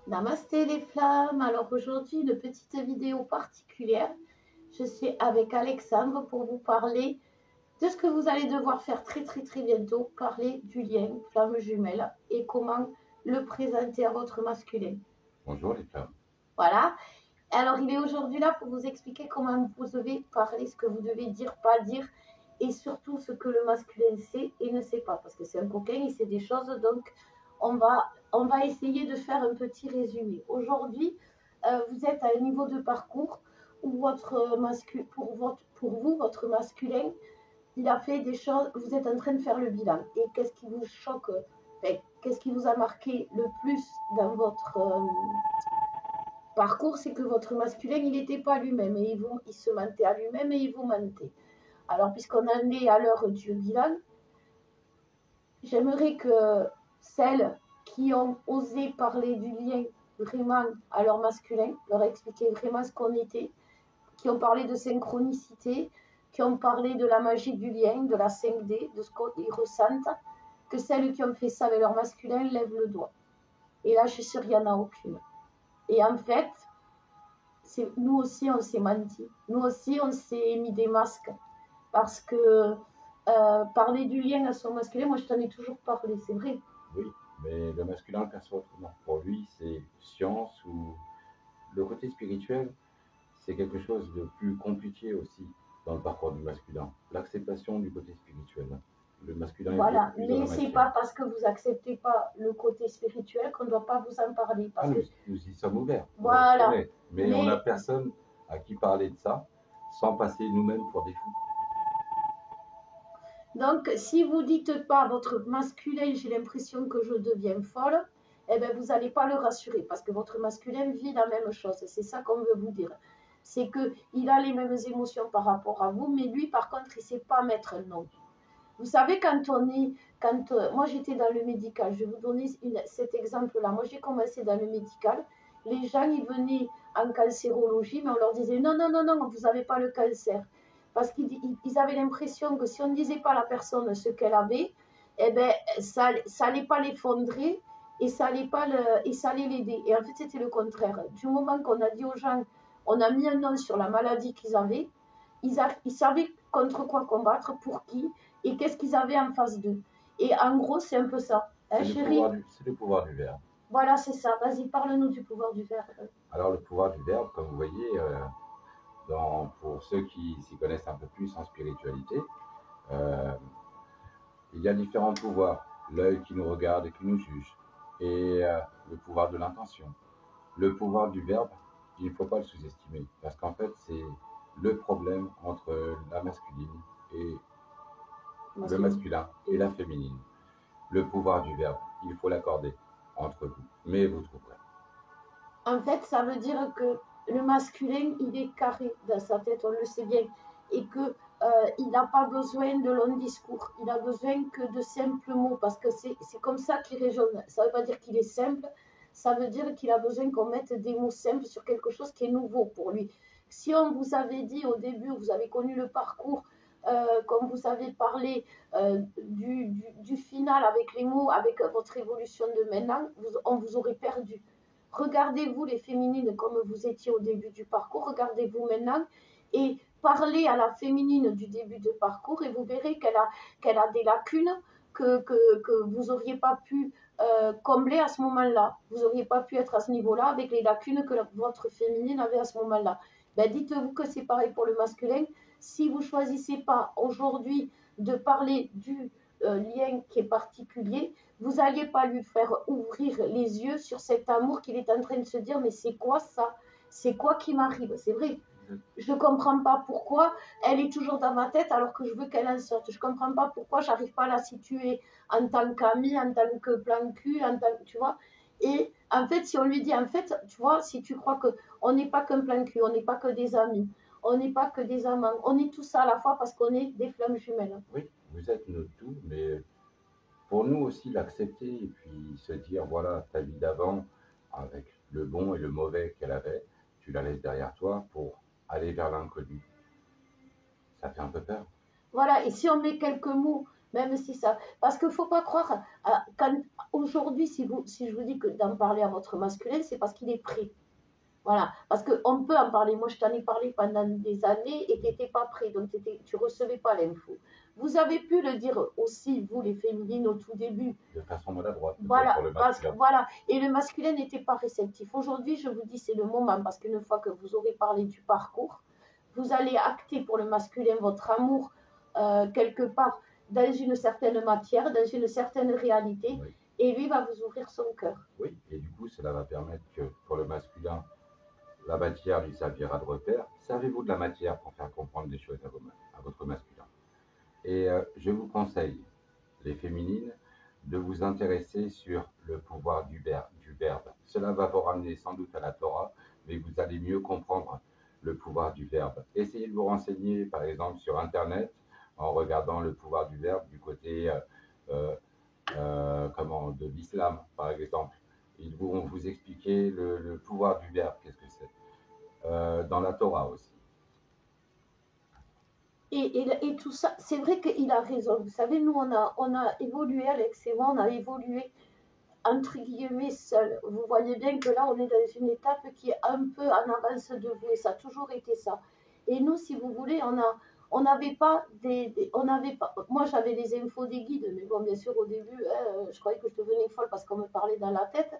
Namasté les flammes, alors aujourd'hui une petite vidéo particulière. Je suis avec Alexandre pour vous parler de ce que vous allez devoir faire très bientôt, parler du lien flamme jumelle et comment le présenter à votre masculin. Bonjour les femmes. Voilà, alors il est aujourd'hui là pour vous expliquer comment vous devez parler, ce que vous devez dire, pas dire et surtout ce que le masculin sait et ne sait pas parce que c'est un coquin, il sait des choses donc on va essayer de faire un petit résumé. Aujourd'hui, vous êtes à un niveau de parcours où pour vous, votre masculin, il a fait des choses, vous êtes en train de faire le bilan. Et qu'est-ce qui vous choque, enfin, qu'est-ce qui vous a marqué le plus dans votre parcours, c'est que votre masculin, il n'était pas lui-même et il se mentait à lui-même et il vous mentait. Alors, puisqu'on en est à l'heure du bilan, j'aimerais que celles qui ont osé parler du lien vraiment à leur masculin, leur expliquer vraiment ce qu'on était, qui ont parlé de synchronicité, qui ont parlé de la magie du lien, de la 5D, de ce qu'ils ressentent, que celles qui ont fait ça avec leur masculin lèvent le doigt. Et là, je suis sûre qu'il n'y en a aucune. Et en fait, nous aussi, on s'est menti. Nous aussi, on s'est mis des masques. Parce que parler du lien à son masculin, moi, je t'en ai toujours parlé, c'est vrai. Oui, mais le masculin le perçoit autrement. Pour lui, c'est science ou le côté spirituel, c'est quelque chose de plus compliqué aussi dans le parcours du masculin. L'acceptation du côté spirituel. Le masculin est beaucoup Voilà. plus dans Mais la c'est matière. pas parce que vous acceptez pas le côté spirituel qu'on ne doit pas vous en parler. Ah, Parce que, nous y sommes ouverts, on le voilà. reconnaît. Mais on n'a Mais personne à qui parler de ça sans passer nous-mêmes pour des fous. donc, si vous dites pas à votre masculin, j'ai l'impression que je deviens folle, eh ben, vous n'allez pas le rassurer parce que votre masculin vit la même chose. C'est ça qu'on veut vous dire. C'est qu'il a les mêmes émotions par rapport à vous, mais lui, par contre, il ne sait pas mettre un nom. Vous savez, moi j'étais dans le médical, je vais vous donner cet exemple-là. Moi j'ai commencé dans le médical, les gens ils venaient en cancérologie, mais on leur disait non, vous n'avez pas le cancer. Parce qu'ils avaient l'impression que si on ne disait pas à la personne ce qu'elle avait, eh ben, ça n'allait pas l'effondrer et ça allait l'aider. Et en fait, c'était le contraire. Du moment qu'on a dit aux gens, on a mis un nom sur la maladie qu'ils avaient, ils savaient contre quoi combattre, pour qui, et qu'est-ce qu'ils avaient en face d'eux. Et en gros, c'est un peu ça. Hein, chérie? C'est le pouvoir du verbe. Voilà, c'est ça. Vas-y, parle-nous du pouvoir du verbe. Alors, le pouvoir du verbe, comme vous voyez, pour ceux qui s'y connaissent un peu plus en spiritualité, euh, il y a différents pouvoirs. L'œil qui nous regarde et qui nous juge, et le pouvoir de l'intention. Le pouvoir du verbe, il ne faut pas le sous-estimer, parce qu'en fait, c'est le problème entre la masculine et le Masculine. masculin et la féminine. Le pouvoir du verbe, il faut l'accorder entre vous, mais vous trouverez. En fait, ça veut dire que le masculin, il est carré dans sa tête, on le sait bien, et que il n'a pas besoin de longs discours, il a besoin que de simples mots, parce que c'est comme ça qu'il raisonne. Ça ne veut pas dire qu'il est simple, ça veut dire qu'il a besoin qu'on mette des mots simples sur quelque chose qui est nouveau pour lui. Si on vous avait dit au début, vous avez connu le parcours, comme vous avez parlé du final avec les mots, avec votre évolution de maintenant, on vous aurait perdu. Regardez-vous les féminines comme vous étiez au début du parcours, regardez-vous maintenant et parlez à la féminine du début de parcours et vous verrez qu'elle a des lacunes que vous n'auriez pas pu combler à ce moment-là. Vous n'auriez pas pu être à ce niveau-là avec les lacunes que votre féminine avait à ce moment-là. Ben, dites-vous que c'est pareil pour le masculin. Si vous ne choisissez pas aujourd'hui de parler du lien qui est particulier, vous n'alliez pas lui faire ouvrir les yeux sur cet amour qu'il est en train de se dire, mais c'est quoi ça? C'est quoi qui m'arrive? C'est vrai. Je ne comprends pas pourquoi elle est toujours dans ma tête alors que je veux qu'elle en sorte. Je ne comprends pas pourquoi j'arrive pas à la situer en tant qu'amie, en tant que plan cul, tu vois. Et en fait, si on lui dit, en fait, tu vois, si tu crois qu'on n'est pas qu'un plan cul, on n'est pas que des amis, on n'est pas que des amants, on est tout ça à la fois parce qu'on est des flammes jumelles. Oui, vous êtes notre tout, mais pour nous aussi l'accepter et puis se dire, voilà, ta vie d'avant, avec le bon et le mauvais qu'elle avait, tu la laisses derrière toi pour aller vers l'inconnu. Ça fait un peu peur. Voilà, et si on met quelques mots Même si ça. Parce qu'il ne faut pas croire. Aujourd'hui, si je vous dis que d'en parler à votre masculin, c'est parce qu'il est prêt. Voilà. Parce qu'on peut en parler. Moi, je t'en ai parlé pendant des années et tu n'étais pas prêt. Donc, tu ne recevais pas l'info. Vous avez pu le dire aussi, vous, les féminines, au tout début. De façon maladroite, Voilà, pour le parce que, masculin. voilà. Et le masculin n'était pas réceptif. Aujourd'hui, je vous dis, c'est le moment. Parce qu'une fois que vous aurez parlé du parcours, vous allez acter pour le masculin votre amour quelque part dans une certaine matière, dans une certaine réalité, oui. Et lui va vous ouvrir son cœur. Oui, et du coup, cela va permettre que pour le masculin, la matière lui servira de repère. Servez-vous de la matière pour faire comprendre des choses à votre masculin. Et je vous conseille, les féminines, de vous intéresser sur le pouvoir du verbe. Cela va vous ramener sans doute à la Torah, mais vous allez mieux comprendre le pouvoir du verbe. Essayez de vous renseigner, par exemple, sur Internet, en regardant le pouvoir du verbe du côté de l'islam, par exemple. Ils vont vous expliquer le pouvoir du verbe, qu'est-ce que c'est. Dans la Torah aussi. Et tout ça, c'est vrai qu'il a raison. Vous savez, nous, on a évolué, Alex et moi, on a évolué entre guillemets seul. Vous voyez bien que là, on est dans une étape qui est un peu en avance de vous et ça a toujours été ça. Et nous, si vous voulez, on n'avait pas on n'avait pas. Moi, j'avais les infos des guides, mais bon, bien sûr, au début, je croyais que je devenais folle parce qu'on me parlait dans la tête.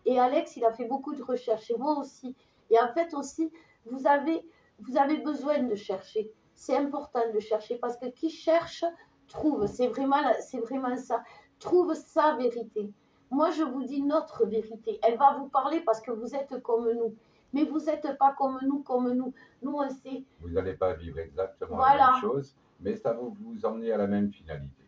Et Alex, il a fait beaucoup de recherches et moi aussi. Et en fait aussi, vous avez besoin de chercher. C'est important de chercher parce que qui cherche trouve. C'est vraiment ça. Trouve sa vérité. Moi, je vous dis notre vérité. Elle va vous parler parce que vous êtes comme nous. Mais vous n'êtes pas comme nous, Nous, on sait. Vous n'allez pas vivre exactement la même chose, mais ça va vous emmener à la même finalité.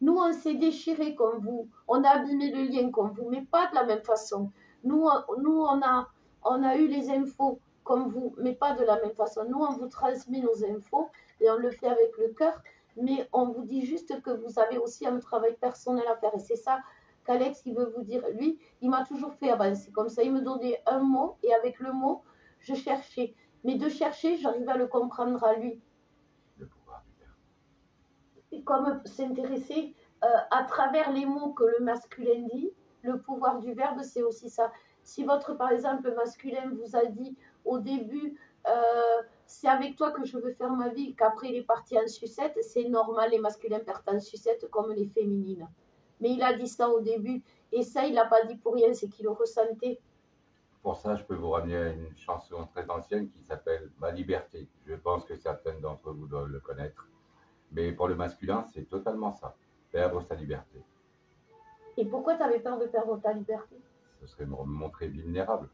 Nous, on s'est déchiré comme vous. On a abîmé le lien comme vous, mais pas de la même façon. Nous on a eu les infos comme vous, mais pas de la même façon. Nous, on vous transmet nos infos et on le fait avec le cœur, mais on vous dit juste que vous avez aussi un travail personnel à faire. Et c'est ça qu'Alex, il veut vous dire. Lui, il m'a toujours fait avancer comme ça. Il me donnait un mot et avec le mot, je cherchais. Mais de chercher, j'arrivais à le comprendre à lui. Le pouvoir du verbe. Et comme s'intéresser à travers les mots que le masculin dit, le pouvoir du verbe, c'est aussi ça. Si votre, par exemple, masculin vous a dit au début, c'est avec toi que je veux faire ma vie, qu'après il est parti en sucette, c'est normal, les masculins partent en sucette comme les féminines. Mais il a dit ça au début, et ça, il l'a pas dit pour rien, c'est qu'il le ressentait. Pour ça, je peux vous ramener à une chanson très ancienne qui s'appelle Ma liberté. Je pense que certaines d'entre vous doivent le connaître. Mais pour le masculin, c'est totalement ça, perdre sa liberté. Et pourquoi tu avais peur de perdre ta liberté? Ce serait me montrer vulnérable.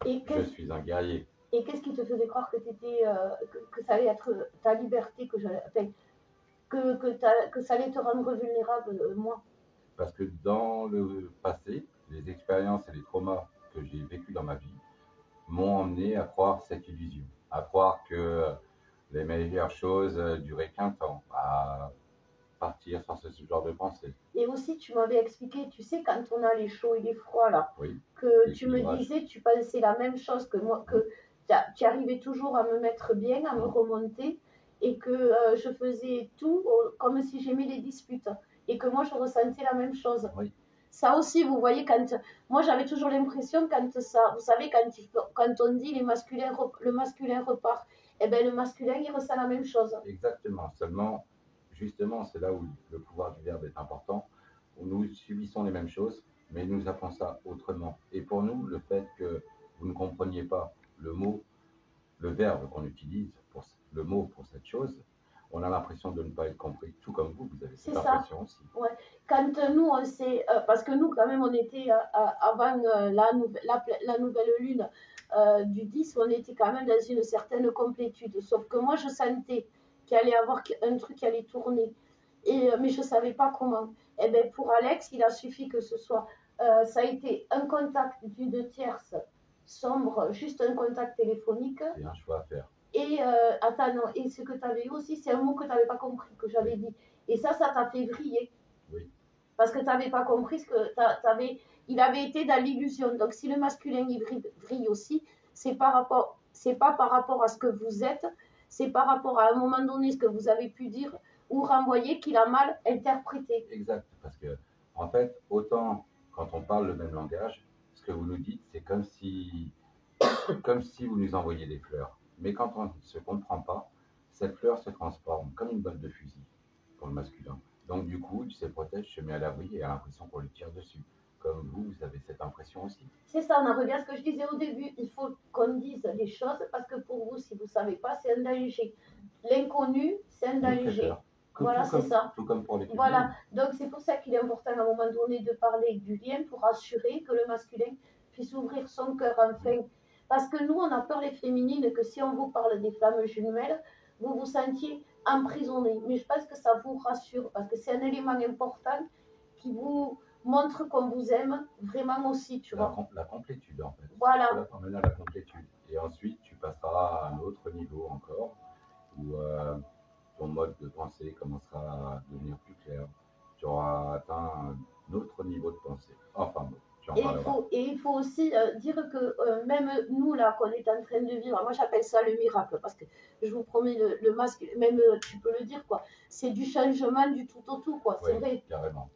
Et je suis un guerrier. Et qu'est-ce qui te faisait croire que, que ça allait être ta liberté, que ça allait te rendre vulnérable, moi? Parce que dans le passé, les expériences et les traumas que j'ai vécus dans ma vie m'ont emmené à croire cette illusion, à croire que les meilleures choses duraient qu'un temps, à partir sur ce genre de pensée. Et aussi, tu m'avais expliqué, tu sais, quand on a les chauds et les froids, là, oui, que tu me disais, tu pensais la même chose que moi, que tu arrivais toujours à me mettre bien, à me remonter, et que je faisais tout comme si j'aimais les disputes, et que moi, je ressentais la même chose. Oui. Ça aussi, vous voyez, moi, j'avais toujours l'impression, quand ça, vous savez, quand on dit le masculin repart, eh bien, le masculin, il ressent la même chose. Exactement, seulement, justement, c'est là où le pouvoir du verbe est important, où nous subissons les mêmes choses, mais nous apprenons ça autrement. Et pour nous, le fait que vous ne compreniez pas le mot, le verbe qu'on utilise, le mot pour cette chose, on a l'impression de ne pas être compris, tout comme vous avez cette impression aussi. Ouais. Quand nous, on sait, parce que nous, quand même, on était avant la nouvelle lune du 10, on était quand même dans une certaine complétude. Sauf que moi, je sentais qu'il allait y avoir un truc qui allait tourner. Mais je ne savais pas comment. Et bien, pour Alex, il a suffi que ce soit, ça a été un contact d'une tierce sombre, juste un contact téléphonique. C'est un choix à faire. Et attends, non, et ce que tu avais eu aussi, c'est un mot que tu n'avais pas compris, que j'avais dit. Et ça t'a fait vriller. Oui. Parce que tu n'avais pas compris ce que il avait été dans l'illusion. Donc si le masculin il vrille aussi, c'est pas par rapport à ce que vous êtes, c'est par rapport à un moment donné ce que vous avez pu dire ou renvoyer qu'il a mal interprété. Exact, parce que en fait, autant quand on parle le même langage, ce que vous nous dites, c'est comme si vous nous envoyiez des fleurs. Mais quand on ne se comprend pas, cette fleur se transforme comme une balle de fusil pour le masculin. Donc du coup, il se protège, se met à l'abri et a l'impression qu'on lui tire dessus. Comme vous avez cette impression aussi. C'est ça, on en revient à ce que je disais au début. Il faut qu'on dise les choses parce que pour vous, si vous ne savez pas, c'est un danger. L'inconnu, c'est un danger. Voilà, c'est ça. Tout comme pour les féminines. Voilà, donc c'est pour ça qu'il est important à un moment donné de parler du lien pour assurer que le masculin puisse ouvrir son cœur enfin. Parce que nous, on a peur, les féminines, que si on vous parle des flammes jumelles, vous vous sentiez emprisonné. Mais je pense que ça vous rassure parce que c'est un élément important qui vous montre qu'on vous aime vraiment aussi, tu vois. La complétude, en fait. Voilà. Cela t'emmène à la complétude. Et ensuite, tu passeras à un autre niveau encore, où ton mode de pensée commencera à devenir plus clair. Tu auras atteint un autre niveau de pensée. Enfin bon, tu en parleras. Et il faut aussi dire que même nous, là, qu'on est en train de vivre, moi j'appelle ça le miracle, parce que je vous promets, le masque, même tu peux le dire, quoi, c'est du changement du tout au tout, quoi, c'est vrai. Carrément.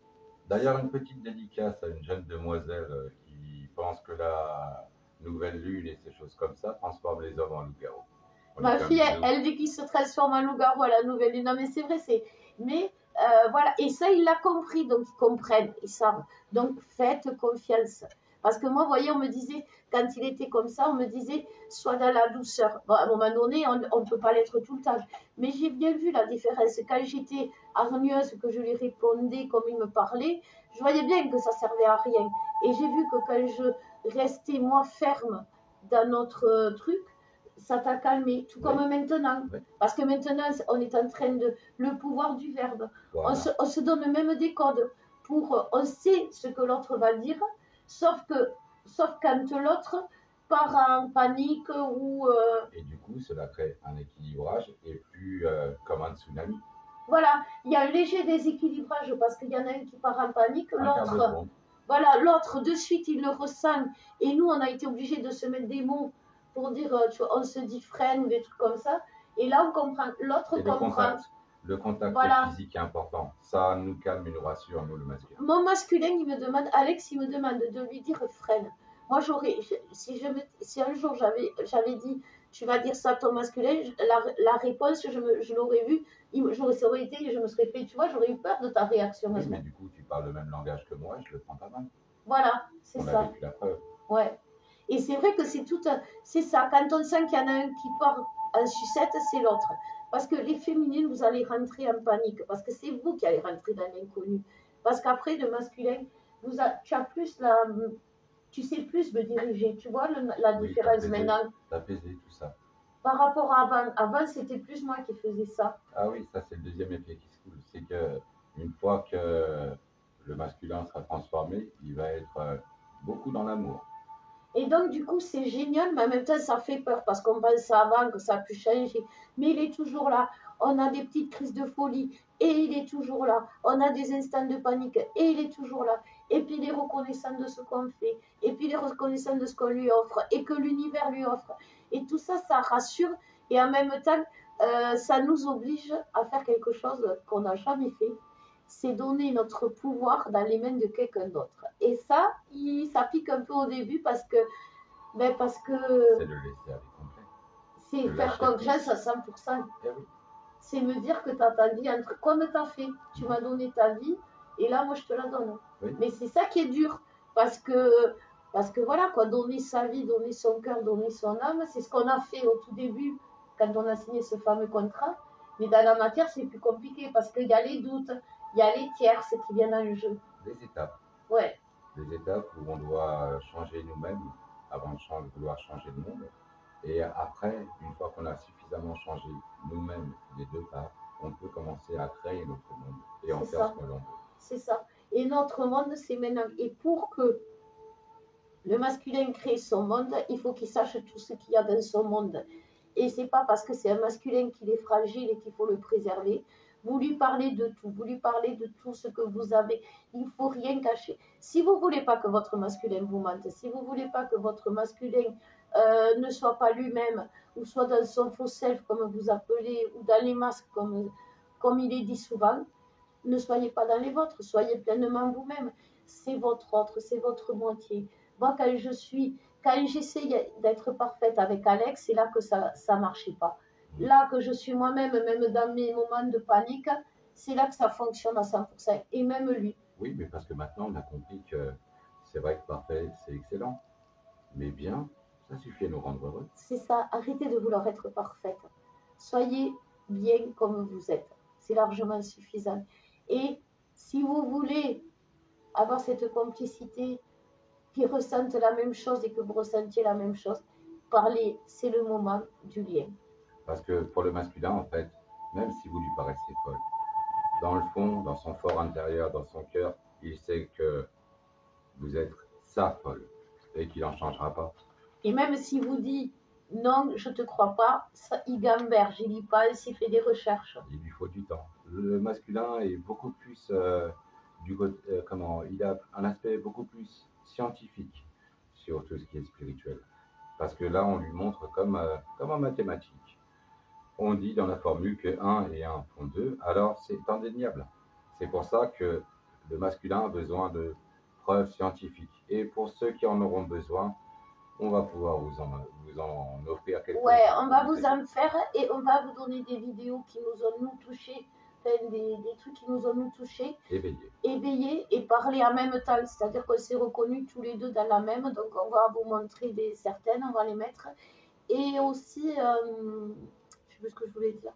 D'ailleurs, une petite dédicace à une jeune demoiselle qui pense que la nouvelle lune et ces choses comme ça transforment les hommes en loups-garous. Ma fille, elle dit qu'il se transforme en loup-garou à la nouvelle lune. Non, mais c'est vrai, c'est. Mais voilà, et ça, il l'a compris, donc ils comprennent, ils savent. Donc faites confiance. Parce que moi, vous voyez, on me disait, quand il était comme ça, on me disait, sois dans la douceur. Bon, à un moment donné, on ne peut pas l'être tout le temps. Mais j'ai bien vu la différence. Quand j'étais hargneuse, que je lui répondais comme il me parlait, je voyais bien que ça servait à rien. Et j'ai vu que quand je restais, moi, ferme dans notre truc, ça t'a calmé, tout comme maintenant. Parce que maintenant, on est en train de... Le pouvoir du verbe. Voilà. On se donne même des codes pour... On sait ce que l'autre va dire, sauf quand l'autre part en panique ou... Et du coup, cela crée un équilibrage et plus comme un tsunami. Voilà, il y a un léger déséquilibrage parce qu'il y en a un qui part en panique, l'autre... Voilà, l'autre, de suite, il le ressent. Et nous, on a été obligés de se mettre des mots pour dire, tu vois, on se dit freine ou des trucs comme ça. Et là, on comprend. L'autre comprend. Le contact physique est important. Ça nous calme et nous rassure, nous, le masculin. Mon masculin, il me demande, Alex, il me demande de lui dire freine. Moi, si un jour j'avais dit, tu vas dire ça à ton masculin, la réponse, je l'aurais vue, j'aurais été, je me serais fait, tu vois, j'aurais eu peur de ta réaction. Oui, mais du coup, tu parles le même langage que moi, je le prends pas mal. Voilà, c'est ça. On a vécu la preuve. Ouais. Et c'est vrai que c'est ça. Quand on sent qu'il y en a un qui part en sucette, c'est l'autre. Parce que les féminines, vous allez rentrer en panique. Parce que c'est vous qui allez rentrer dans l'inconnu. Parce qu'après, le masculin, tu as plus tu sais plus me diriger. Tu vois la différence maintenant. T'apaiser tout ça. Par rapport à avant. Avant, c'était plus moi qui faisais ça. Ah oui, ça c'est le deuxième effet qui se coule. C'est que une fois que le masculin sera transformé, il va être beaucoup dans l'amour. Et donc, du coup, c'est génial, mais en même temps, ça fait peur parce qu'on pensait avant que ça a pu changer. Mais il est toujours là. On a des petites crises de folie et il est toujours là. On a des instants de panique et il est toujours là. Et puis, il est reconnaissant de ce qu'on fait. Et puis, il est reconnaissant de ce qu'on lui offre et que l'univers lui offre. Et tout ça, ça rassure. Et en même temps, ça nous oblige à faire quelque chose qu'on n'a jamais fait. C'est donner notre pouvoir dans les mains de quelqu'un d'autre. Et ça pique un peu au début parce que... c'est le laisser aller complet. C'est faire confiance à 100%. Eh oui. C'est me dire que tu as ta vie entre... Comme tu as fait, tu m'as donné ta vie et là, moi, je te la donne. Oui. Mais c'est ça qui est dur parce que voilà, quoi, donner sa vie, donner son cœur, donner son âme, c'est ce qu'on a fait au tout début quand on a signé ce fameux contrat. Mais dans la matière, c'est plus compliqué parce qu'il y a les doutes, il y a les tierces qui viennent en jeu. Des étapes. Ouais. Des étapes où on doit changer nous-mêmes avant de vouloir changer le monde. Et après, une fois qu'on a suffisamment changé nous-mêmes des deux parts, on peut commencer à créer notre monde et en faire ce que l'on veut. C'est ça. Et notre monde, c'est maintenant. Et pour que le masculin crée son monde, il faut qu'il sache tout ce qu'il y a dans son monde. Et c'est pas parce que c'est un masculin qu'il est fragile et qu'il faut le préserver. Vous lui parlez de tout, vous lui parlez de tout ce que vous avez. Il ne faut rien cacher. Si vous ne voulez pas que votre masculin vous mente, si vous ne voulez pas que votre masculin ne soit pas lui-même, ou soit dans son faux self, comme vous appelez, ou dans les masques, comme comme il est dit souvent, ne soyez pas dans les vôtres, soyez pleinement vous-même. C'est votre autre, c'est votre moitié. Moi, quand j'essaie d'être parfaite avec Alex, c'est là que ça ne marchait pas. Là que je suis moi-même, même dans mes moments de panique, c'est là que ça fonctionne à 100%. Et même lui. Oui, mais parce que maintenant, on a compris que c'est vrai que parfait, c'est excellent. Mais bien, ça suffit à nous rendre heureux. C'est ça, arrêtez de vouloir être parfaite. Soyez bien comme vous êtes. C'est largement suffisant. Et si vous voulez avoir cette complicité, qui ressentent la même chose et que vous ressentiez la même chose, parlez, c'est le moment du lien. Parce que pour le masculin, en fait, même si vous lui paraissez folle, dans le fond, dans son fort intérieur, dans son cœur, il sait que vous êtes sa folle et qu'il n'en changera pas. Et même si vous dit non, je ne te crois pas, ça, il gamberge, il y pense, il fait des recherches. Il lui faut du temps. Le masculin est beaucoup plus il a un aspect beaucoup plus scientifique sur tout ce qui est spirituel. Parce que là, on lui montre comme en mathématiques. On dit dans la formule que 1 et 1 font 2, alors c'est indéniable. C'est pour ça que le masculin a besoin de preuves scientifiques. Et pour ceux qui en auront besoin, on va pouvoir vous en offrir quelques-unes. Ouais, on va vous en faire et on va vous donner des vidéos qui nous ont nous touchés, enfin, des trucs qui nous ont nous touchés. Éveillés et parler en même temps. C'est-à-dire qu'on s'est reconnus tous les deux dans la même, donc on va vous montrer certaines, on va les mettre. Et aussi, je ne sais plus ce que je voulais dire.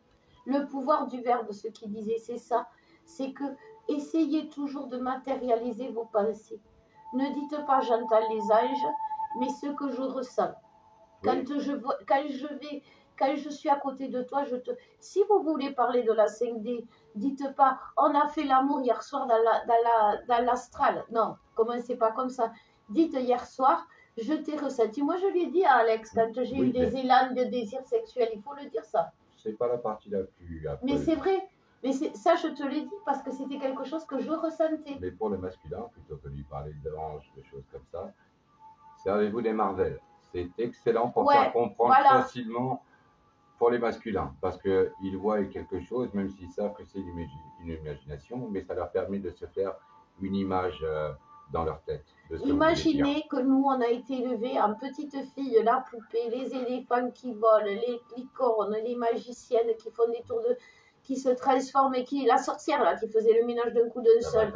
Le pouvoir du verbe, ce qu'il disait, c'est ça. C'est que essayez toujours de matérialiser vos pensées. Ne dites pas j'entends les anges, mais ce que je ressens. Quand je suis à côté de toi, si vous voulez parler de la 5D, dites pas on a fait l'amour hier soir dans l'astral. Non, commencez pas comme ça. Dites hier soir, je t'ai ressenti. Moi, je lui ai dit à Alex, quand j'ai eu des élans de désir sexuel, il faut le dire ça. C'est pas la partie la plus... Mais c'est vrai. Mais ça, je te l'ai dit parce que c'était quelque chose que je ressentais. Mais pour le masculin, plutôt que de lui parler d'anges, de choses comme ça, servez-vous des Marvel. C'est excellent pour faire comprendre facilement pour les masculins, parce qu'ils voient quelque chose, même s'ils savent que c'est une imagination, mais ça leur permet de se faire une image dans leur tête. Imaginez que nous, on a été élevés en petite fille, la poupée, les éléphants qui volent, les licornes, les magiciennes qui font des tours qui se transforment et la sorcière là, qui faisait le ménage d'un coup d'un seul.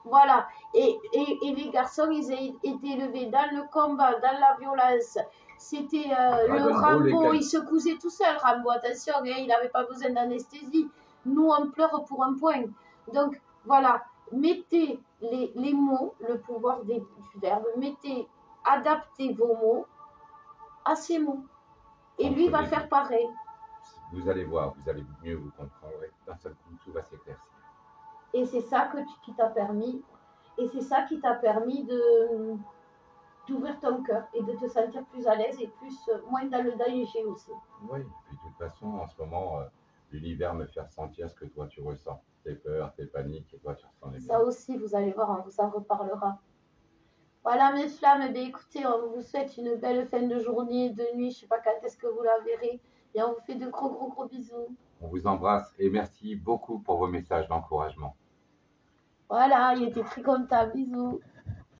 Voilà. Et les garçons, ils étaient élevés dans le combat, dans la violence. C'était le Rambo, il se cousait tout seul, Rambo, attention, hein, il n'avait pas besoin d'anesthésie. Nous, on pleure pour un point. Donc, voilà, mettez les mots, le pouvoir du verbe, adaptez vos mots à ces mots. Et lui va faire pareil. Vous allez voir, vous allez mieux vous comprendre. D'un seul coup, tout va s'éclaircir. Et c'est ça qui t'a permis, d'ouvrir ton cœur et de te sentir plus à l'aise et moins dans le danger aussi. Oui, puis de toute façon, en ce moment, l'univers me fait ressentir ce que toi tu ressens. Tes peurs, tes paniques, et toi tu ressens les mêmes. Ça aussi, vous allez voir, on vous en reparlera. Voilà mes flammes, écoutez, on vous souhaite une belle fin de journée, de nuit, je ne sais pas quand est-ce que vous la verrez. Et on vous fait de gros bisous. On vous embrasse et merci beaucoup pour vos messages d'encouragement. Voilà, il était très content, bisous.